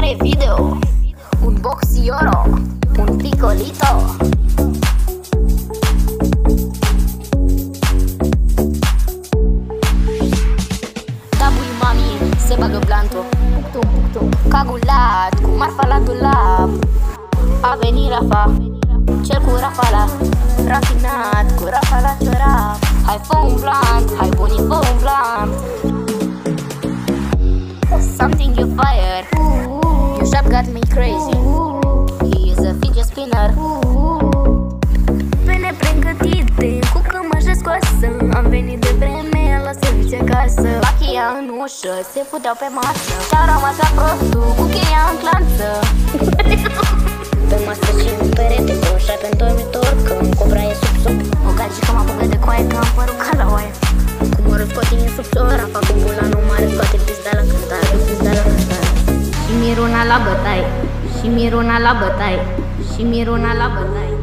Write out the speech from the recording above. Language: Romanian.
e video, un boxioro, un picolito. Tabui mami, se bagă plantul, cagulat, cu marfa la dulap. A venit Rafa, cel cu rafala, rafinat, cu rafa la ciorap. Hai fă un blunt, hai bunii fă un blunt. Something you fire, your shot got me crazy. He is a fidget spinner. Pene pregătite, cu cămașă scoasă. Am venit de vreme la serviciu acasă. Bachia în ușă, se futeau pe masă. Și-au rămas la prostul, cu cheia în clanță. Pe masă și în perete, cu un șai pe dormitor, că în cobra e sub sub. O gagică mă apucă de coaie, că am părul ca la oaie. Cu mărul scot din sub sora, fac un bun la nu mare, scoate pizda la cântare, pizda la cântare. Și miruna la bătaie, și miruna la bătaie, și miruna la bătaie.